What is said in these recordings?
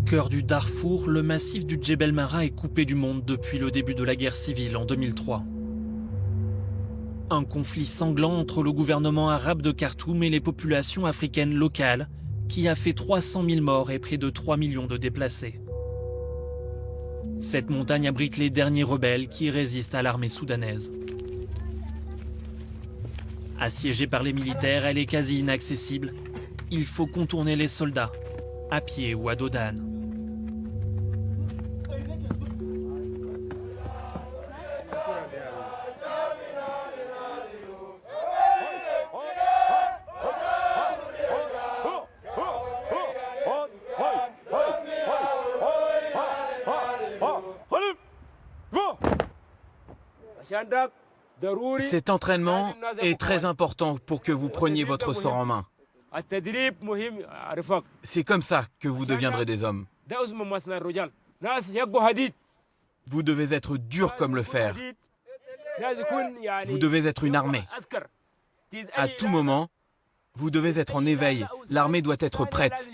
cœur du Darfour, le massif du Djebel Mara est coupé du monde depuis le début de la guerre civile en 2003. Un conflit sanglant entre le gouvernement arabe de Khartoum et les populations africaines locales qui a fait 300 000 morts et près de 3 millions de déplacés. Cette montagne abrite les derniers rebelles qui résistent à l'armée soudanaise. Assiégée par les militaires, elle est quasi inaccessible. Il faut contourner les soldats, à pied ou à dos d'âne. Cet entraînement est très important pour que vous preniez votre sort en main. C'est comme ça que vous deviendrez des hommes. Vous devez être dur comme le fer. Vous devez être une armée. À tout moment, vous devez être en éveil. L'armée doit être prête.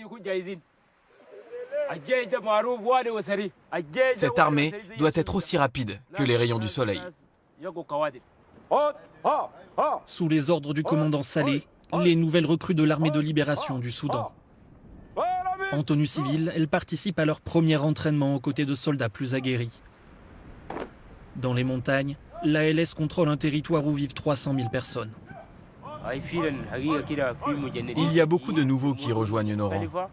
Cette armée doit être aussi rapide que les rayons du soleil. Sous les ordres du commandant Saleh, les nouvelles recrues de l'armée de libération du Soudan. En tenue civile, elles participent à leur premier entraînement aux côtés de soldats plus aguerris. Dans les montagnes, l'ALS contrôle un territoire où vivent 300 000 personnes. Il y a beaucoup de nouveaux qui rejoignent nos rangs.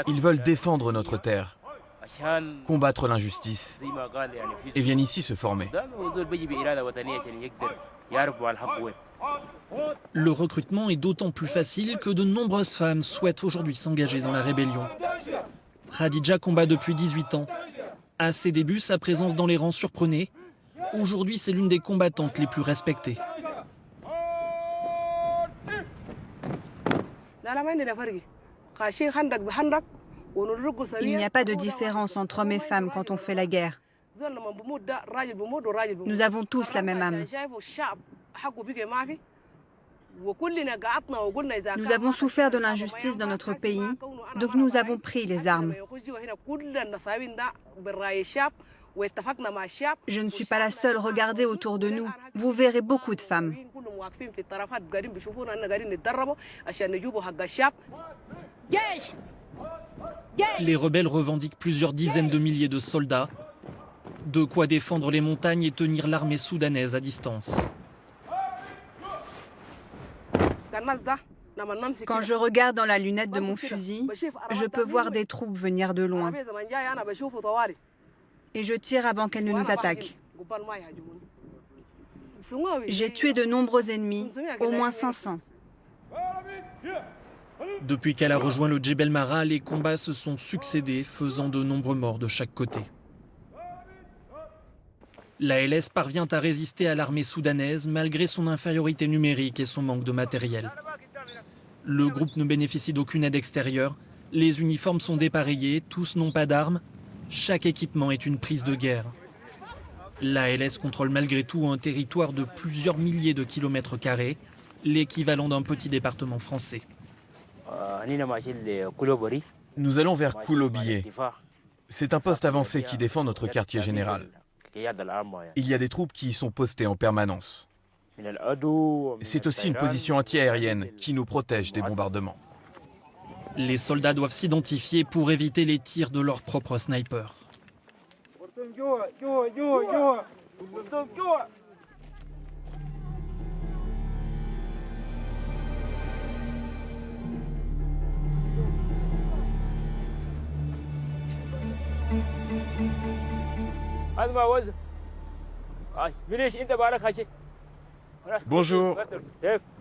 Ils veulent défendre notre terre, combattre l'injustice et viennent ici se former. Le recrutement est d'autant plus facile que de nombreuses femmes souhaitent aujourd'hui s'engager dans la rébellion. Khadija combat depuis 18 ans. À ses débuts, sa présence dans les rangs surprenait. Aujourd'hui, c'est l'une des combattantes les plus respectées. Il n'y a pas de différence entre hommes et femmes quand on fait la guerre. Nous avons tous la même âme. Nous avons souffert de l'injustice dans notre pays, donc nous avons pris les armes. Je ne suis pas la seule, regardez autour de nous. Vous verrez beaucoup de femmes. Les rebelles revendiquent plusieurs dizaines de milliers de soldats. De quoi défendre les montagnes et tenir l'armée soudanaise à distance. Quand je regarde dans la lunette de mon fusil, je peux voir des troupes venir de loin. Et je tire avant qu'elles ne nous attaquent. J'ai tué de nombreux ennemis, au moins 500. Depuis qu'elle a rejoint le Djebel Mara, les combats se sont succédés, faisant de nombreux morts de chaque côté. L'ALS parvient à résister à l'armée soudanaise malgré son infériorité numérique et son manque de matériel. Le groupe ne bénéficie d'aucune aide extérieure, les uniformes sont dépareillés, tous n'ont pas d'armes, chaque équipement est une prise de guerre. L'ALS contrôle malgré tout un territoire de plusieurs milliers de kilomètres carrés, l'équivalent d'un petit département français. Nous allons vers Koulobié. C'est un poste avancé qui défend notre quartier général. Il y a des troupes qui y sont postées en permanence. C'est aussi une position anti-aérienne qui nous protège des bombardements. Les soldats doivent s'identifier pour éviter les tirs de leurs propres snipers. Bonjour.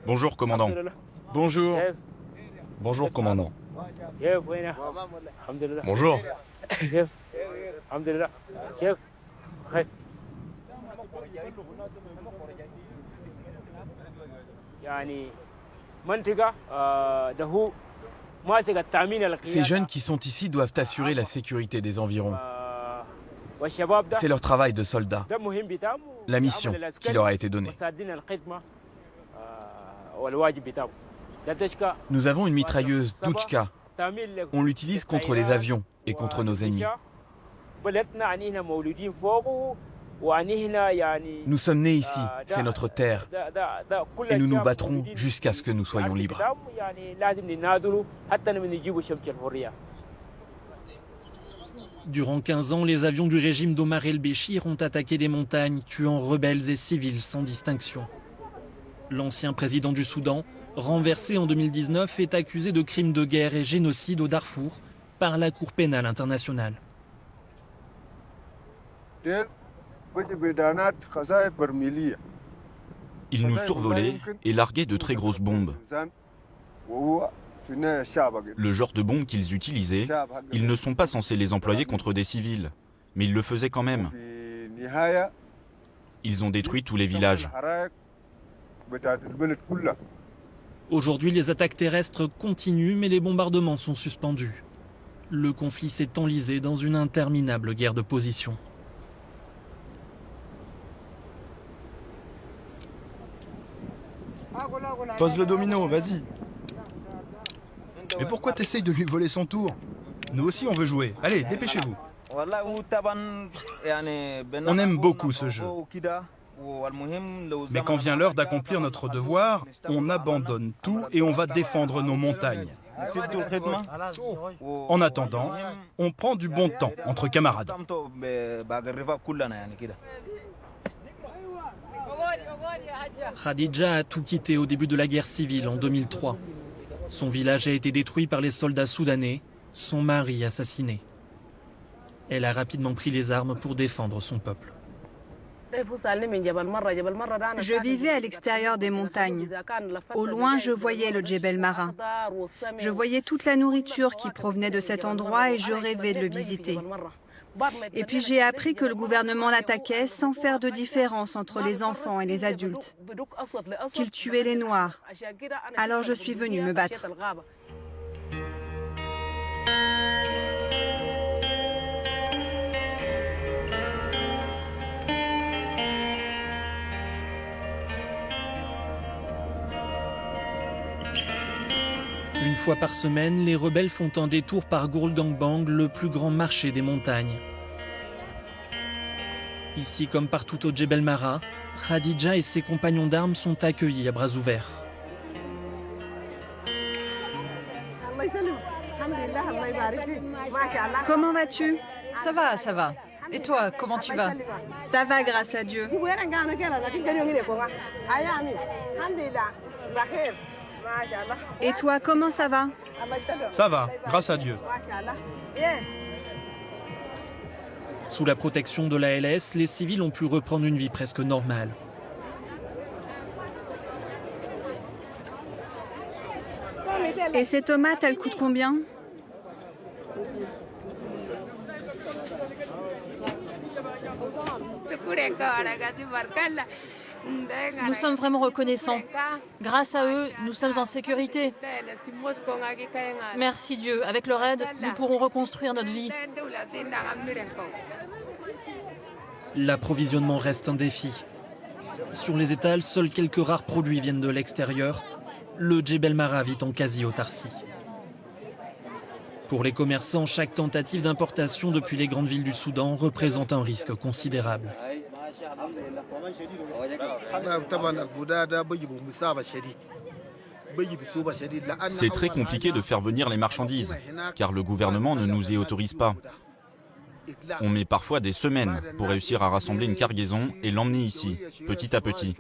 Bonjour, commandant. Bonjour. Bonjour, commandant. Bonjour. Ces jeunes qui sont ici doivent assurer la sécurité des environs. C'est leur travail de soldat, la mission qui leur a été donnée. Nous avons une mitrailleuse Douchka On l'utilise contre les avions et contre nos ennemis. Nous sommes nés ici, c'est notre terre, et nous nous battrons jusqu'à ce que nous soyons libres. Durant 15 ans, les avions du régime d'Omar el-Béchir ont attaqué les montagnes, tuant rebelles et civils sans distinction. L'ancien président du Soudan, renversé en 2019, est accusé de crimes de guerre et génocide au Darfour par la Cour pénale internationale. Ils nous survolaient et larguaient de très grosses bombes. Le genre de bombes qu'ils utilisaient, ils ne sont pas censés les employer contre des civils, mais ils le faisaient quand même. Ils ont détruit tous les villages. Aujourd'hui, les attaques terrestres continuent, mais les bombardements sont suspendus. Le conflit s'est enlisé dans une interminable guerre de position. Pose le domino, vas-y. Mais pourquoi t'essayes de lui voler son tour? Nous aussi on veut jouer. Allez, dépêchez-vous. On aime beaucoup ce jeu. Mais quand vient l'heure d'accomplir notre devoir, on abandonne tout et on va défendre nos montagnes. En attendant, on prend du bon temps entre camarades. Khadija a tout quitté au début de la guerre civile en 2003. Son village a été détruit par les soldats soudanais, son mari assassiné. Elle a rapidement pris les armes pour défendre son peuple. Je vivais à l'extérieur des montagnes. Au loin, je voyais le Djebel Mara. Je voyais toute la nourriture qui provenait de cet endroit et je rêvais de le visiter. Et puis j'ai appris que le gouvernement l'attaquait sans faire de différence entre les enfants et les adultes, qu'il tuait les Noirs. Alors je suis venue me battre. Une fois par semaine, les rebelles font un détour par Gourgangbang, le plus grand marché des montagnes. Ici, comme partout au Djebel Mara, Khadija et ses compagnons d'armes sont accueillis à bras ouverts. Comment vas-tu? Ça va, ça va. Et toi, comment tu vas? Ça va, grâce à Dieu. Et toi, comment ça va? Ça va, grâce à Dieu. Sous la protection de l'ALS, les civils ont pu reprendre une vie presque normale. Et ces tomates, elles coûtent combien? Nous sommes vraiment reconnaissants. Grâce à eux, nous sommes en sécurité. Merci Dieu. Avec leur aide, nous pourrons reconstruire notre vie. L'approvisionnement reste un défi. Sur les étals, seuls quelques rares produits viennent de l'extérieur. Le Djebel Mara vit en quasi-autarcie. Pour les commerçants, chaque tentative d'importation depuis les grandes villes du Soudan représente un risque considérable. C'est très compliqué de faire venir les marchandises, car le gouvernement ne nous y autorise pas. On met parfois des semaines pour réussir à rassembler une cargaison et l'emmener ici, petit à petit.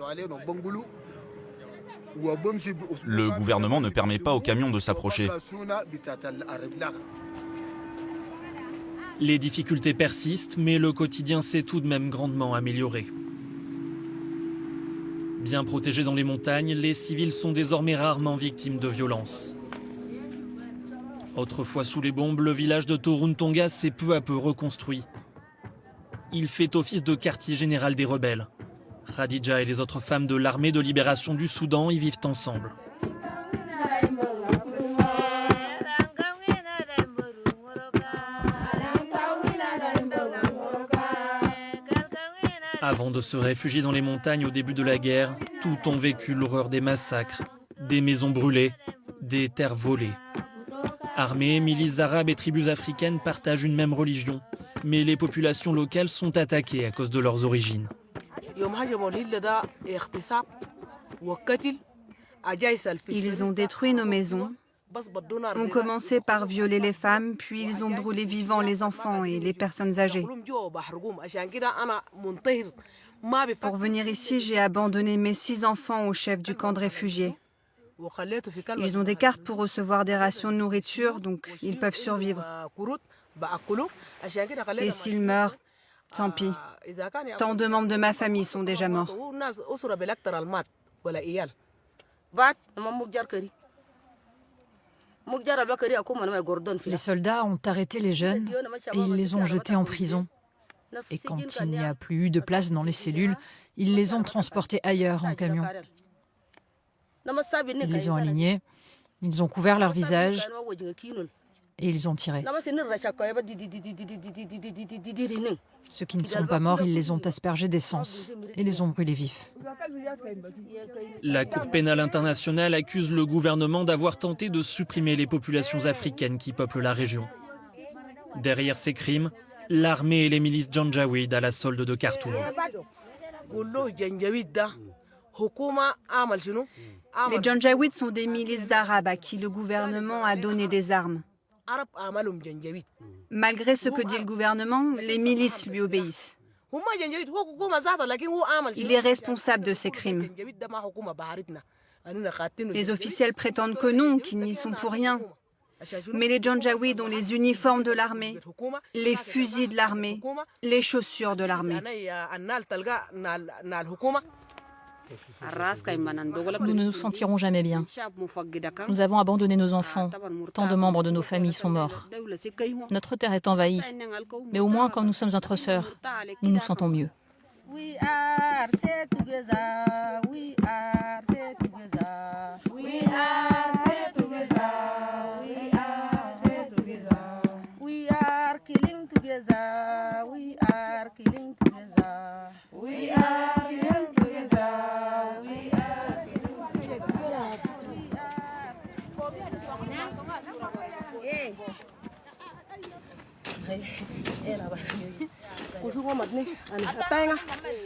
Le gouvernement ne permet pas aux camions de s'approcher. Les difficultés persistent, mais le quotidien s'est tout de même grandement amélioré. Bien protégés dans les montagnes, les civils sont désormais rarement victimes de violences. Autrefois sous les bombes, le village de Toruntonga s'est peu à peu reconstruit. Il fait office de quartier général des rebelles. Khadija et les autres femmes de l'armée de libération du Soudan y vivent ensemble. Avant de se réfugier dans les montagnes au début de la guerre, tout ont vécu l'horreur des massacres, des maisons brûlées, des terres volées. Armées, milices arabes et tribus africaines partagent une même religion, mais les populations locales sont attaquées à cause de leurs origines. Ils ont détruit nos maisons, ont commencé par violer les femmes, puis ils ont brûlé vivants les enfants et les personnes âgées. Pour venir ici, j'ai abandonné mes 6 enfants au chef du camp de réfugiés. Ils ont des cartes pour recevoir des rations de nourriture, donc ils peuvent survivre. Et s'ils meurent, tant pis. Tant de membres de ma famille sont déjà morts. Les soldats ont arrêté les jeunes et ils les ont jetés en prison. Et quand il n'y a plus eu de place dans les cellules, ils les ont transportés ailleurs en camion. Ils les ont alignés, ils ont couvert leur visage et ils ont tiré. Ceux qui ne sont pas morts, ils les ont aspergés d'essence et les ont brûlés vifs. La Cour pénale internationale accuse le gouvernement d'avoir tenté de supprimer les populations africaines qui peuplent la région. Derrière ces crimes, l'armée et les milices Janjaweed à la solde de Khartoum. Les Janjaweed sont des milices arabes à qui le gouvernement a donné des armes. Malgré ce que dit le gouvernement, les milices lui obéissent. Il est responsable de ces crimes. Les officiels prétendent que non, qu'ils n'y sont pour rien. Mais les Janjaweed ont les uniformes de l'armée, les fusils de l'armée, les chaussures de l'armée. Nous ne nous sentirons jamais bien. Nous avons abandonné nos enfants. Tant de membres de nos familles sont morts. Notre terre est envahie. Mais au moins, quand nous sommes entre sœurs, nous nous sentons mieux.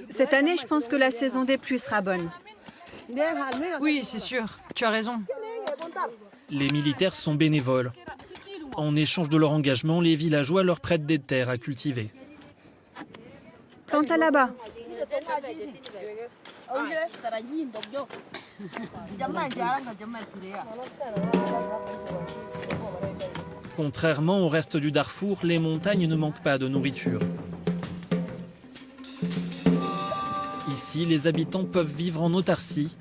Cette année, je pense que la saison des pluies sera bonne. Oui, c'est sûr. Tu as raison. Les militaires sont bénévoles. En échange de leur engagement, les villageois leur prêtent des terres à cultiver. Plante là-bas. Contrairement au reste du Darfour, les montagnes ne manquent pas de nourriture. Ici, les habitants peuvent vivre en autarcie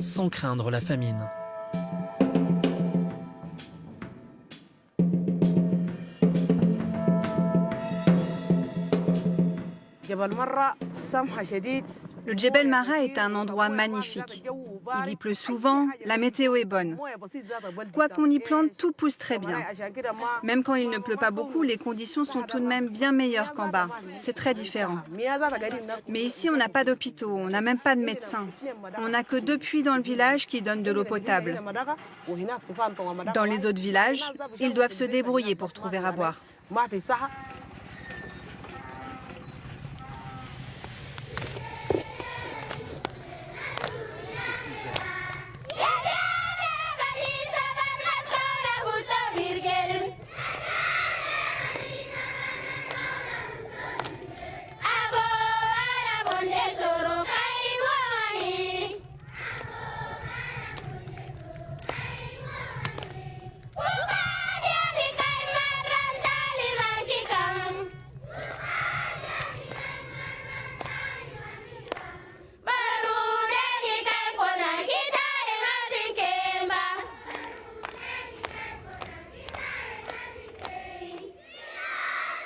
sans craindre la famine. Le Djebel Mara est un endroit magnifique. Il y pleut souvent, la météo est bonne. Quoi qu'on y plante, tout pousse très bien. Même quand il ne pleut pas beaucoup, les conditions sont tout de même bien meilleures qu'en bas. C'est très différent. Mais ici, on n'a pas d'hôpitaux, on n'a même pas de médecins. On n'a que 2 puits dans le village qui donnent de l'eau potable. Dans les autres villages, ils doivent se débrouiller pour trouver à boire.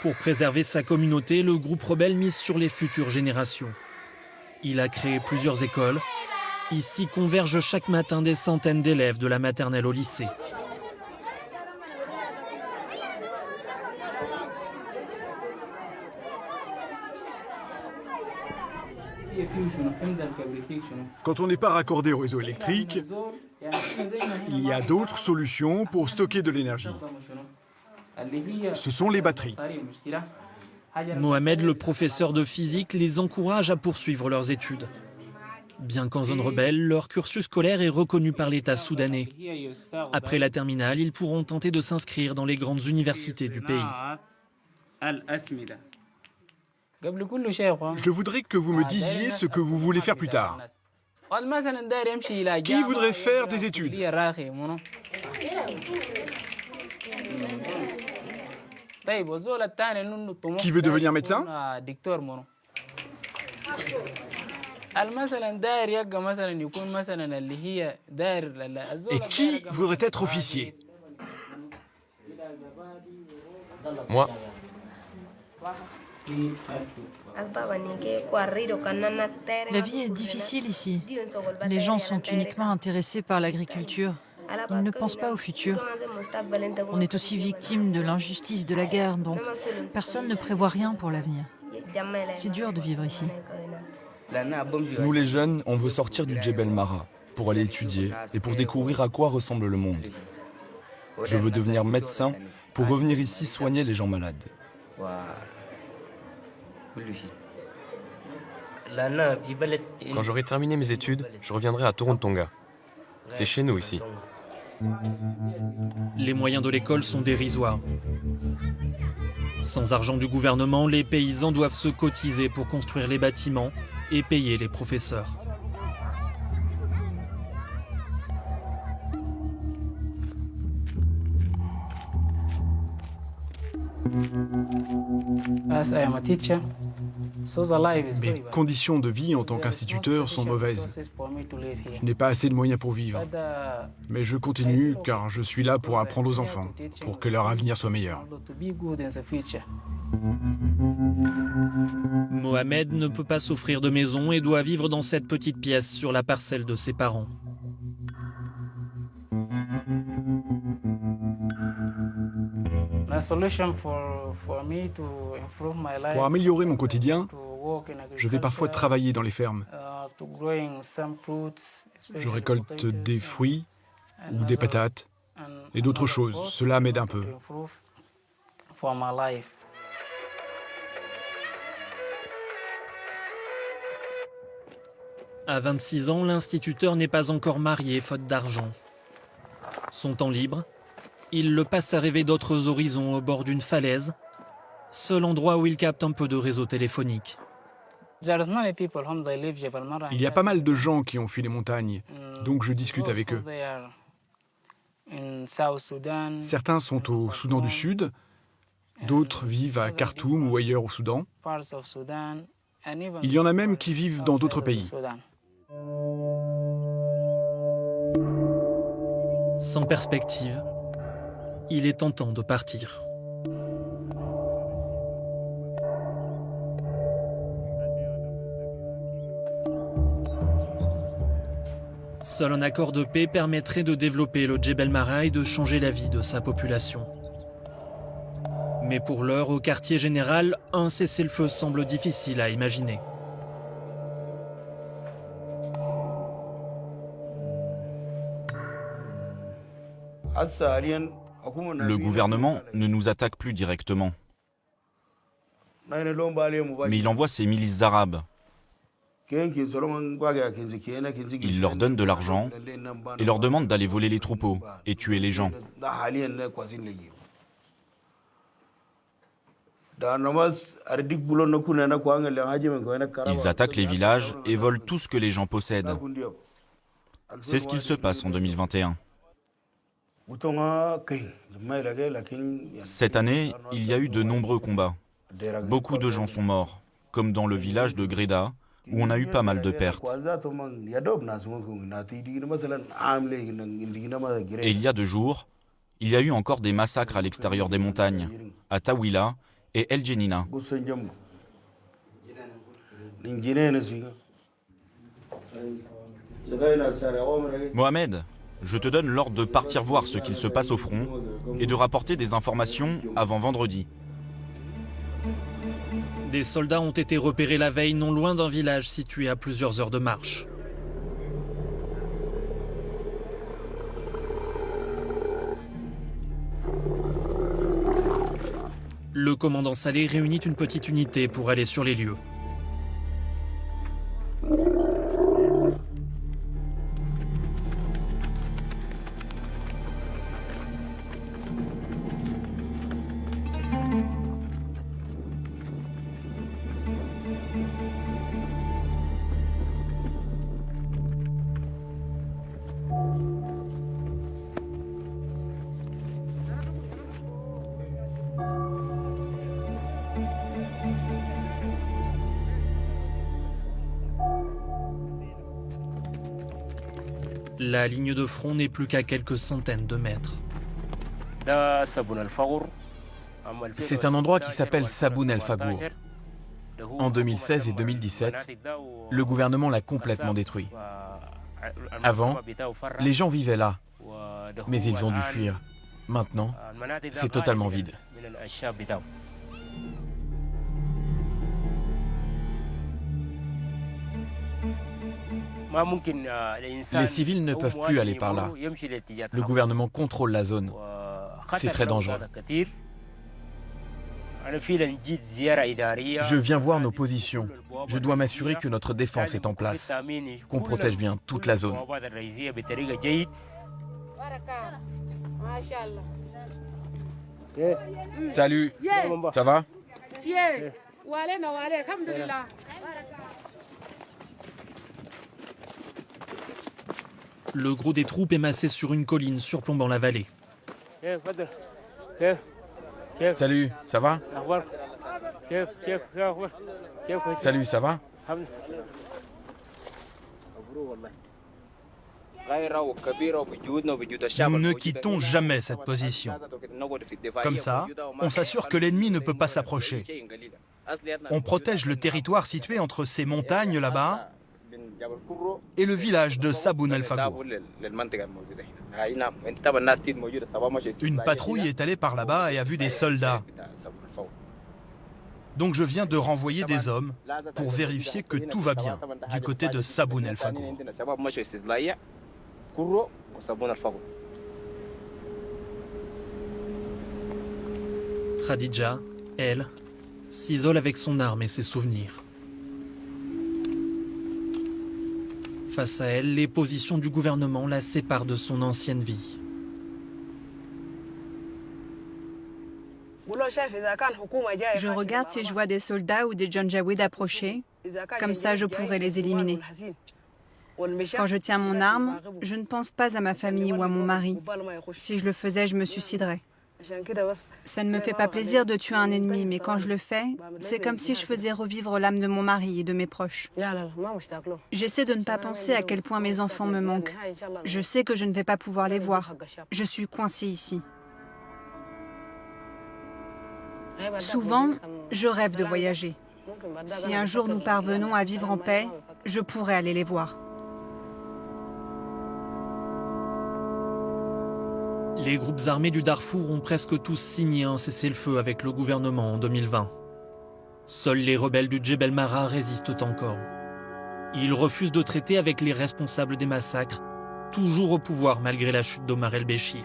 Pour préserver sa communauté, le groupe rebelle mise sur les futures générations. Il a créé plusieurs écoles. Ici convergent chaque matin des centaines d'élèves de la maternelle au lycée. Quand on n'est pas raccordé au réseau électrique, il y a d'autres solutions pour stocker de l'énergie. Ce sont les batteries. Mohamed, le professeur de physique, les encourage à poursuivre leurs études. Bien qu'en zone rebelle, leur cursus scolaire est reconnu par l'État soudanais. Après la terminale, ils pourront tenter de s'inscrire dans les grandes universités du pays. Je voudrais que vous me disiez ce que vous voulez faire plus tard. Qui voudrait faire des études? Qui veut devenir médecin? Et qui voudrait être officier? Moi. La vie est difficile ici. Les gens sont uniquement intéressés par l'agriculture. Ils ne pensent pas au futur. On est aussi victime de l'injustice de la guerre, donc personne ne prévoit rien pour l'avenir. C'est dur de vivre ici. Nous les jeunes, on veut sortir du Djebel Mara pour aller étudier et pour découvrir à quoi ressemble le monde. Je veux devenir médecin pour revenir ici soigner les gens malades. Quand j'aurai terminé mes études, je reviendrai à Torontonga. C'est chez nous ici. Les moyens de l'école sont dérisoires. Sans argent du gouvernement, les paysans doivent se cotiser pour construire les bâtiments et payer les professeurs. Mes conditions de vie en tant qu'instituteur sont mauvaises. Je n'ai pas assez de moyens pour vivre. Mais je continue car je suis là pour apprendre aux enfants, pour que leur avenir soit meilleur. Mohamed ne peut pas s'offrir de maison et doit vivre dans cette petite pièce sur la parcelle de ses parents. Pour améliorer mon quotidien, je vais parfois travailler dans les fermes. Je récolte des fruits ou des patates et d'autres choses. Cela m'aide un peu. À 26 ans, l'instituteur n'est pas encore marié faute d'argent. Son temps libre, il le passe à rêver d'autres horizons au bord d'une falaise, seul endroit où il capte un peu de réseau téléphonique. Il y a pas mal de gens qui ont fui les montagnes, donc je discute avec eux. Certains sont au Soudan du Sud, d'autres vivent à Khartoum ou ailleurs au Soudan. Il y en a même qui vivent dans d'autres pays. Sans perspective, il est tentant de partir. Seul un accord de paix permettrait de développer le Djebel Mara et de changer la vie de sa population. Mais pour l'heure, au quartier général, un cessez-le-feu semble difficile à imaginer. Le gouvernement ne nous attaque plus directement. Mais il envoie ses milices arabes. Il leur donne de l'argent et leur demande d'aller voler les troupeaux et tuer les gens. Ils attaquent les villages et volent tout ce que les gens possèdent. C'est ce qu'il se passe en 2021. Cette année, il y a eu de nombreux combats. Beaucoup de gens sont morts, comme dans le village de Greda, où on a eu pas mal de pertes. Et il y a 2 jours, il y a eu encore des massacres à l'extérieur des montagnes, à Tawila et El Jenina. Mohamed, je te donne l'ordre de partir voir ce qu'il se passe au front et de rapporter des informations avant vendredi. Des soldats ont été repérés la veille non loin d'un village situé à plusieurs heures de marche. Le commandant Saleh réunit une petite unité pour aller sur les lieux. La ligne de front n'est plus qu'à quelques centaines de mètres. C'est un endroit qui s'appelle Saboun El Fagour. En 2016 et 2017, le gouvernement l'a complètement détruit. Avant, les gens vivaient là, mais ils ont dû fuir. Maintenant, c'est totalement vide. Les civils ne peuvent plus aller par là. Le gouvernement contrôle la zone. C'est très dangereux. Je viens voir nos positions. Je dois m'assurer que notre défense est en place, qu'on protège bien toute la zone. Salut, ça va? Le gros des troupes est massé sur une colline surplombant la vallée. Salut, ça va? Salut, ça va? Nous ne quittons jamais cette position. Comme ça, on s'assure que l'ennemi ne peut pas s'approcher. On protège le territoire situé entre ces montagnes là-bas et le village de Saboun El Fagour. Une patrouille est allée par là-bas et a vu des soldats. Donc je viens de renvoyer des hommes pour vérifier que tout va bien du côté de Saboun El Fagour. Khadija, elle, s'isole avec son arme et ses souvenirs. Face à elle, les positions du gouvernement la séparent de son ancienne vie. Je regarde si je vois des soldats ou des Janjaweed approcher. Comme ça, je pourrais les éliminer. Quand je tiens mon arme, je ne pense pas à ma famille ou à mon mari. Si je le faisais, je me suiciderais. Ça ne me fait pas plaisir de tuer un ennemi, mais quand je le fais, c'est comme si je faisais revivre l'âme de mon mari et de mes proches. J'essaie de ne pas penser à quel point mes enfants me manquent. Je sais que je ne vais pas pouvoir les voir. Je suis coincée ici. Souvent, je rêve de voyager. Si un jour nous parvenons à vivre en paix, je pourrais aller les voir. Les groupes armés du Darfour ont presque tous signé un cessez-le-feu avec le gouvernement en 2020. Seuls les rebelles du Djebel Mara résistent encore. Ils refusent de traiter avec les responsables des massacres, toujours au pouvoir malgré la chute d'Omar el-Béchir.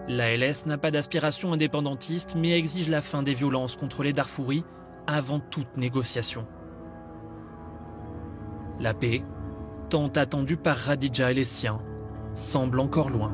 L'ALS n'a pas d'aspiration indépendantiste, mais exige la fin des violences contre les Darfouris avant toute négociation. La paix, tant attendue par Khadija et les siens, semble encore loin.